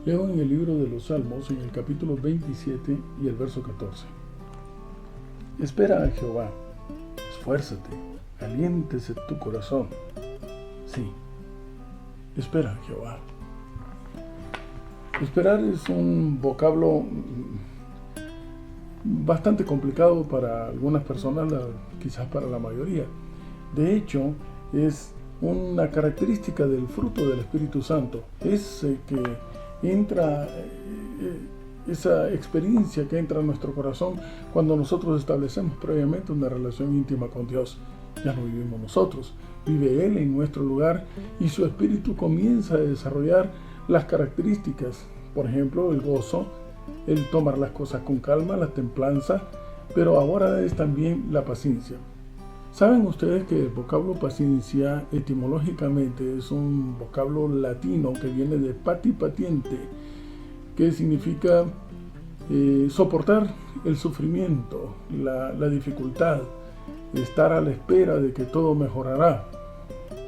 Leo en el libro de los Salmos, en el capítulo 27 y el verso 14. Espera a Jehová, esfuérzate, aliéntese tu corazón. Sí, espera a Jehová. Esperar es un vocablo bastante complicado para algunas personas, quizás para la mayoría. De hecho, es una característica del fruto del Espíritu Santo. Es que entra esa experiencia que entra en nuestro corazón cuando nosotros establecemos previamente una relación íntima con Dios. Ya no vivimos nosotros, vive Él en nuestro lugar y su Espíritu comienza a desarrollar las características, por ejemplo, el gozo, el tomar las cosas con calma, la templanza, pero ahora es también la paciencia. ¿Saben ustedes que el vocablo paciencia etimológicamente es un vocablo latino que viene de pati patiente, que significa soportar el sufrimiento, la dificultad, estar a la espera de que todo mejorará?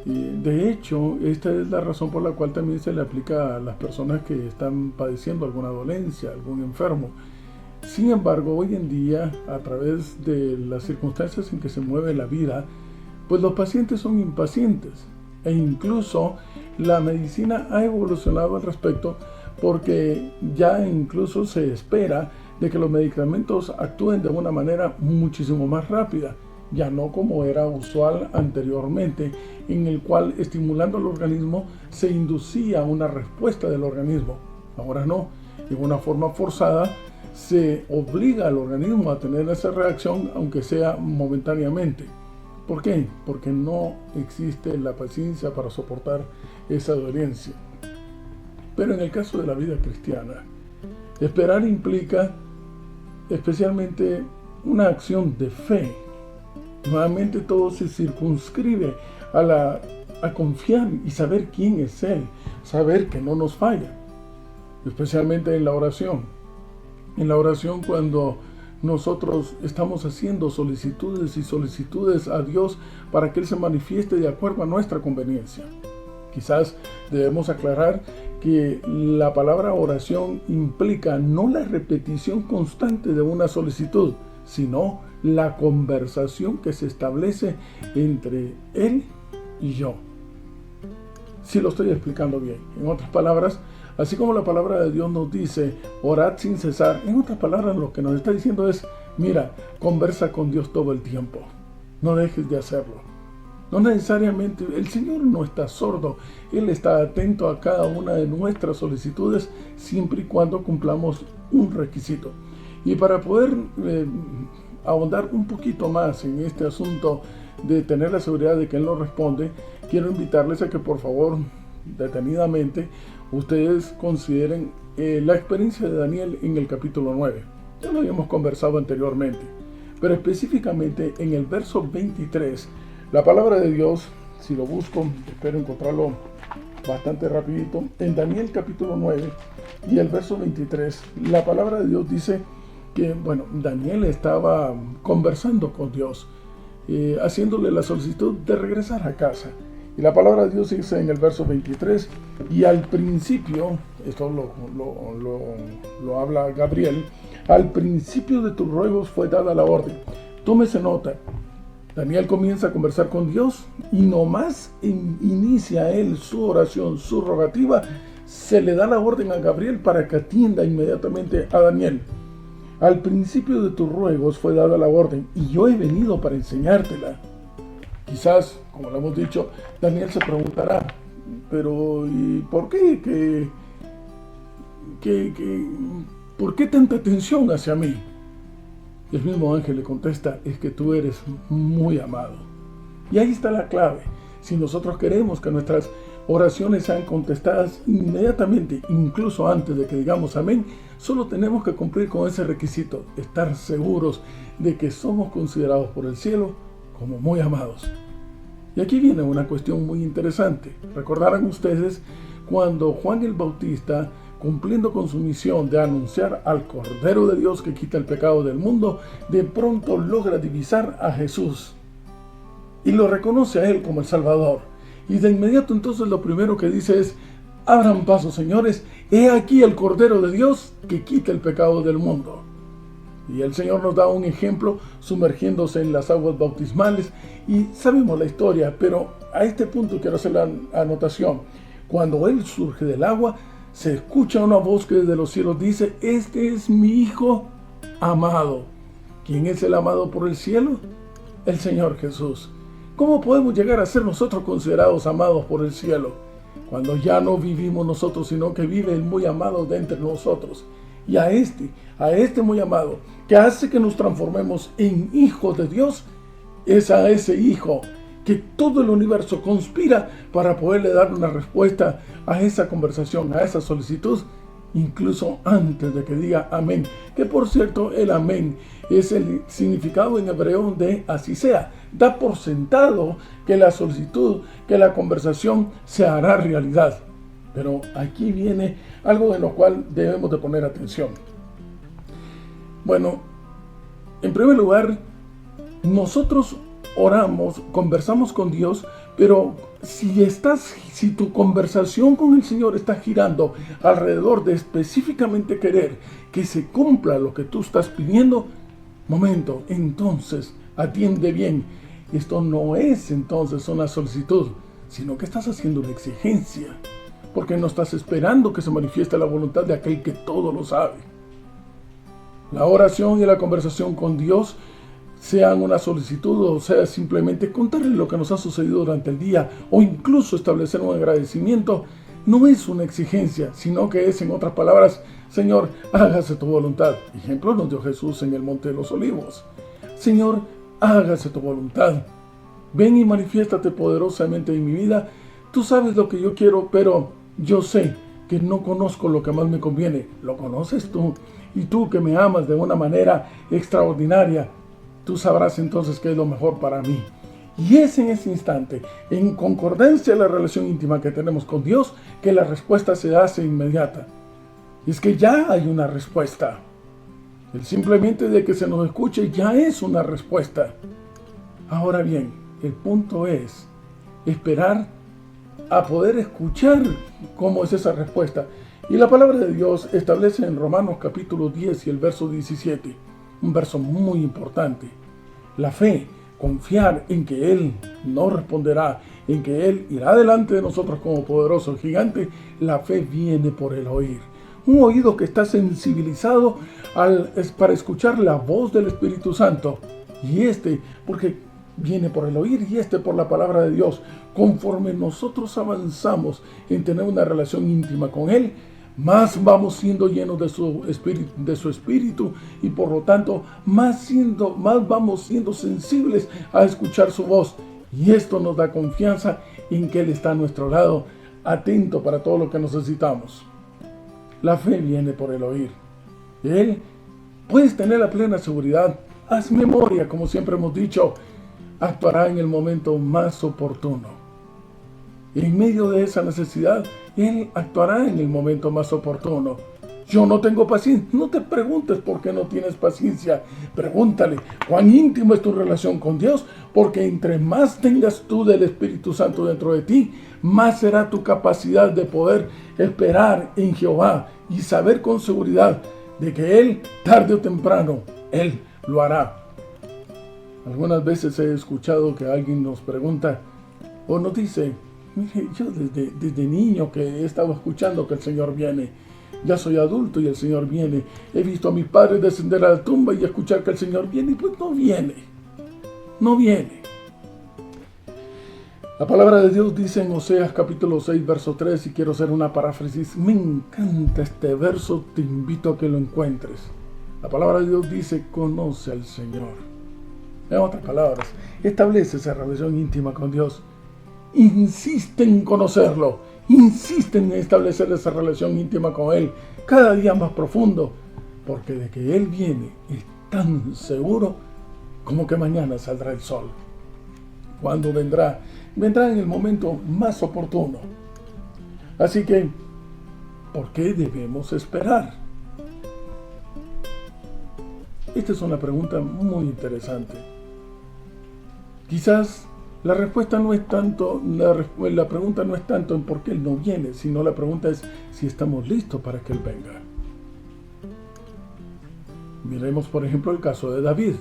De hecho, esta es la razón por la cual también se le aplica a las personas que están padeciendo alguna dolencia, algún enfermo. Sin embargo, hoy en día, a través de las circunstancias en que se mueve la vida, pues los pacientes son impacientes. E incluso la medicina ha evolucionado al respecto, porque ya incluso se espera de que los medicamentos actúen de una manera muchísimo más rápida, ya no como era usual anteriormente, en el cual estimulando al organismo se inducía una respuesta del organismo. Ahora no, en una forma forzada se obliga al organismo a tener esa reacción, aunque sea momentáneamente. ¿Por qué? Porque no existe la paciencia para soportar esa dolencia. Pero en el caso de la vida cristiana, esperar implica especialmente una acción de fe. Nuevamente todo se circunscribe a confiar y saber quién es Él, saber que no nos falla, especialmente en la oración. En la oración, cuando nosotros estamos haciendo solicitudes a Dios para que Él se manifieste de acuerdo a nuestra conveniencia. Quizás debemos aclarar que la palabra oración implica no la repetición constante de una solicitud, sino la conversación que se establece entre Él y yo. Si lo estoy explicando bien. En otras palabras, así como la palabra de Dios nos dice, orad sin cesar, en otras palabras lo que nos está diciendo es, mira, conversa con Dios todo el tiempo. No dejes de hacerlo. No necesariamente, el Señor no está sordo. Él está atento a cada una de nuestras solicitudes, siempre y cuando cumplamos un requisito. Y para poder ahondar un poquito más en este asunto de tener la seguridad de que Él nos responde, quiero invitarles a que por favor, detenidamente, ustedes consideren la experiencia de Daniel en el capítulo 9. Ya lo habíamos conversado anteriormente, pero específicamente en el verso 23, la palabra de Dios, si lo busco, espero encontrarlo bastante rapidito, en Daniel capítulo 9 y el verso 23, la palabra de Dios dice que, Daniel estaba conversando con Dios, haciéndole la solicitud de regresar a casa. Y la palabra de Dios dice en el verso 23, y al principio, esto lo habla Gabriel, al principio de tus ruegos fue dada la orden. Tómese nota. Daniel comienza a conversar con Dios y nomás inicia él su oración, su rogativa, se le da la orden a Gabriel para que atienda inmediatamente a Daniel. Al principio de tus ruegos fue dada la orden y yo he venido para enseñártela. Quizás, como lo hemos dicho, Daniel se preguntará, pero ¿y por qué? ¿Por qué tanta atención hacia mí? Y el mismo ángel le contesta, es que tú eres muy amado. Y ahí está la clave. Si nosotros queremos que nuestras oraciones sean contestadas inmediatamente, incluso antes de que digamos amén, solo tenemos que cumplir con ese requisito, estar seguros de que somos considerados por el cielo como muy amados. Y aquí viene una cuestión muy interesante. Recordarán ustedes cuando Juan el Bautista, cumpliendo con su misión de anunciar al Cordero de Dios que quita el pecado del mundo, de pronto logra divisar a Jesús y lo reconoce a Él como el Salvador. Y de inmediato entonces lo primero que dice es, abran paso, señores, he aquí el Cordero de Dios que quita el pecado del mundo. Y el Señor nos da un ejemplo sumergiéndose en las aguas bautismales y sabemos la historia, pero a este punto quiero hacer la anotación. Cuando Él surge del agua, se escucha una voz que desde los cielos dice: este es mi Hijo amado. ¿Quién es el amado por el cielo? El Señor Jesús. ¿Cómo podemos llegar a ser nosotros considerados amados por el cielo? Cuando ya no vivimos nosotros, sino que vive el muy amado de entre nosotros. Y a este muy amado, que hace que nos transformemos en hijos de Dios, es a ese Hijo que todo el universo conspira para poderle dar una respuesta a esa conversación, a esa solicitud, incluso antes de que diga amén. Que por cierto, el amén es el significado en hebreo de así sea. Da por sentado que la solicitud, que la conversación se hará realidad. Pero aquí viene algo en lo cual debemos de poner atención. Bueno, en primer lugar, nosotros oramos, conversamos con Dios, pero si tu conversación con el Señor está girando alrededor de específicamente querer que se cumpla lo que tú estás pidiendo, momento, entonces atiende bien. Esto no es entonces una solicitud, sino que estás haciendo una exigencia, porque no estás esperando que se manifieste la voluntad de aquel que todo lo sabe. La oración y la conversación con Dios, sean una solicitud o sea simplemente contarle lo que nos ha sucedido durante el día o incluso establecer un agradecimiento, no es una exigencia, sino que es, en otras palabras: Señor, hágase tu voluntad. Ejemplo nos dio Jesús en el Monte de los Olivos. Señor, hágase tu voluntad. Ven y manifiéstate poderosamente en mi vida. Tú sabes lo que yo quiero, pero yo sé que no conozco lo que más me conviene. Lo conoces tú. Y tú, que me amas de una manera extraordinaria, tú sabrás entonces qué es lo mejor para mí. Y es en ese instante, en concordancia a la relación íntima que tenemos con Dios, que la respuesta se hace inmediata. Y es que ya hay una respuesta. El simplemente de que se nos escuche ya es una respuesta. Ahora bien, el punto es esperar a poder escuchar cómo es esa respuesta. Y la palabra de Dios establece en Romanos capítulo 10 y el verso 17, un verso muy importante. La fe, confiar en que Él nos responderá, en que Él irá delante de nosotros como poderoso gigante. La fe viene por el oír. Un oído que está sensibilizado para escuchar la voz del Espíritu Santo. Y porque viene por el oír, y por la palabra de Dios. Conforme nosotros avanzamos en tener una relación íntima con Él, más vamos siendo llenos de su espíritu, y por lo tanto más vamos siendo sensibles a escuchar su voz, y esto nos da confianza en que Él está a nuestro lado, atento para todo lo que necesitamos. La fe viene por el oír. De Él puedes tener la plena seguridad. Haz memoria, como siempre hemos dicho, actuará en el momento más oportuno. En medio de esa necesidad, Él actuará en el momento más oportuno. Yo no tengo paciencia. No te preguntes por qué no tienes paciencia. Pregúntale cuán íntima es tu relación con Dios, porque entre más tengas tú del Espíritu Santo dentro de ti, más será tu capacidad de poder esperar en Jehová y saber con seguridad de que Él, tarde o temprano, Él lo hará. Algunas veces he escuchado que alguien nos pregunta o nos dice: mire, yo desde niño que he estado escuchando que el Señor viene. Ya soy adulto y el Señor viene. He visto a mis padres descender a la tumba y escuchar que el Señor viene, y pues no viene. No viene. La palabra de Dios dice en Oseas capítulo 6, verso 3, y quiero hacer una paráfrasis. Me encanta este verso, te invito a que lo encuentres. La palabra de Dios dice: conoce al Señor. En otras palabras, establece esa relación íntima con Dios. Insiste en conocerlo, insiste en establecer esa relación íntima con Él, cada día más profundo, porque de que Él viene es tan seguro como que mañana saldrá el sol. ¿Cuándo vendrá? Vendrá en el momento más oportuno. Así que, ¿por qué debemos esperar? Esta es una pregunta muy interesante. Quizás La respuesta no es tanto, la pregunta no es tanto en por qué Él no viene, sino la pregunta es si estamos listos para que Él venga. Miremos por ejemplo el caso de David.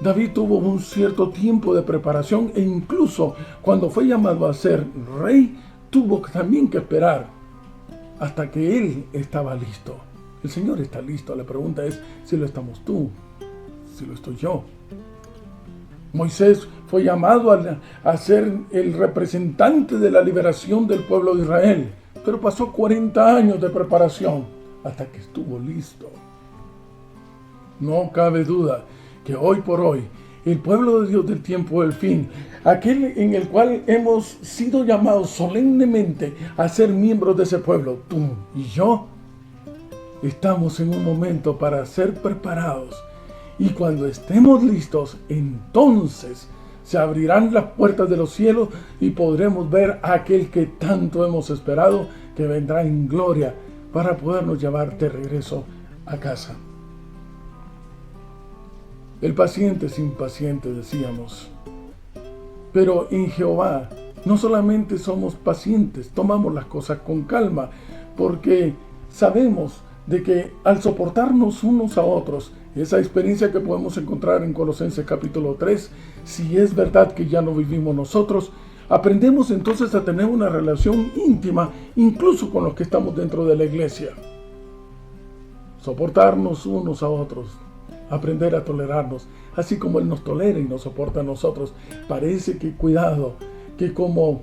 David tuvo un cierto tiempo de preparación e incluso cuando fue llamado a ser rey, tuvo también que esperar hasta que él estaba listo. El Señor está listo. La pregunta es si lo estamos tú, si lo estoy yo. Moisés fue llamado a ser el representante de la liberación del pueblo de Israel, pero pasó 40 años de preparación hasta que estuvo listo. No cabe duda que hoy por hoy, el pueblo de Dios del tiempo del fin, aquel en el cual hemos sido llamados solemnemente a ser miembros de ese pueblo, tú y yo, estamos en un momento para ser preparados. Y cuando estemos listos, entonces se abrirán las puertas de los cielos y podremos ver a aquel que tanto hemos esperado, que vendrá en gloria para podernos llevar de regreso a casa. El paciente es impaciente, decíamos. Pero en Jehová no solamente somos pacientes, tomamos las cosas con calma, porque sabemos de que al soportarnos unos a otros, esa experiencia que podemos encontrar en Colosenses capítulo 3, si es verdad que ya no vivimos nosotros, aprendemos entonces a tener una relación íntima, incluso con los que estamos dentro de la iglesia. Soportarnos unos a otros, aprender a tolerarnos, así como Él nos tolera y nos soporta a nosotros. Parece que, cuidado, que como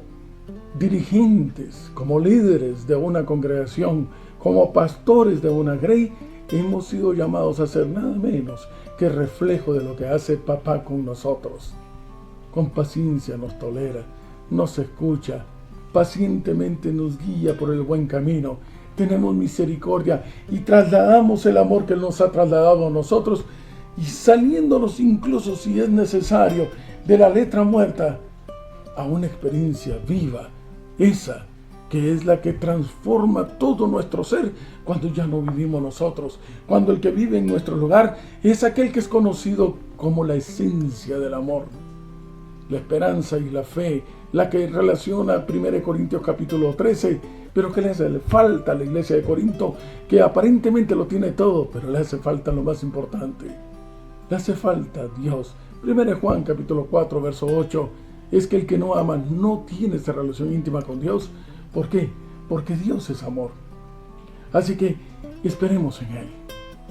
dirigentes, como líderes de una congregación, como pastores de una grey, hemos sido llamados a ser nada menos que reflejo de lo que hace papá con nosotros. Con paciencia nos tolera, nos escucha, pacientemente nos guía por el buen camino. Tenemos misericordia y trasladamos el amor que Él nos ha trasladado a nosotros, y saliéndonos incluso, si es necesario, de la letra muerta a una experiencia viva, esa que es la que transforma todo nuestro ser cuando ya no vivimos nosotros, cuando el que vive en nuestro lugar es aquel que es conocido como la esencia del amor, la esperanza y la fe, la que relaciona 1 Corintios capítulo 13, pero que le hace falta a la iglesia de Corinto, que aparentemente lo tiene todo, pero le hace falta lo más importante. Le hace falta Dios. 1 Juan capítulo 4 verso 8 es que el que no ama no tiene esa relación íntima con Dios. ¿Por qué? Porque Dios es amor. Así que esperemos en Él,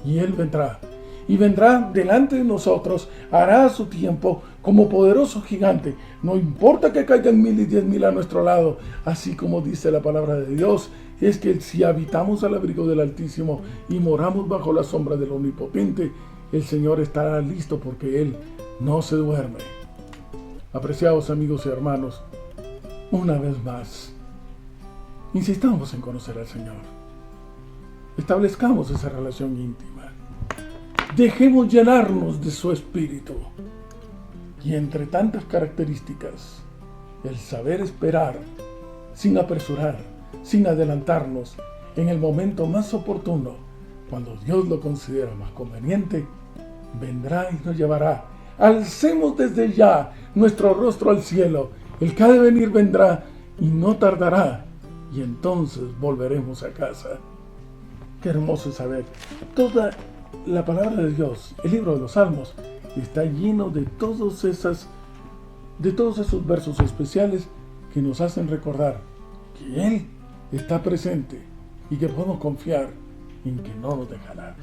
y Él vendrá. Y vendrá delante de nosotros, hará a su tiempo como poderoso gigante. No importa que caigan 1000 y 10,000 a nuestro lado, así como dice la palabra de Dios, es que si habitamos al abrigo del Altísimo y moramos bajo la sombra del Omnipotente, el Señor estará listo porque Él no se duerme. Apreciados amigos y hermanos, una vez más, insistamos en conocer al Señor. Establezcamos esa relación íntima. Dejemos llenarnos de su Espíritu. Y entre tantas características, el saber esperar, sin apresurar, sin adelantarnos, en el momento más oportuno, cuando Dios lo considera más conveniente, vendrá y nos llevará. Alcemos desde ya nuestro rostro al cielo. El que ha de venir vendrá y no tardará, y entonces volveremos a casa. Qué hermoso es saber. Toda la palabra de Dios, el libro de los Salmos, está lleno de todos esos versos especiales que nos hacen recordar que Él está presente y que podemos confiar en que no nos dejará.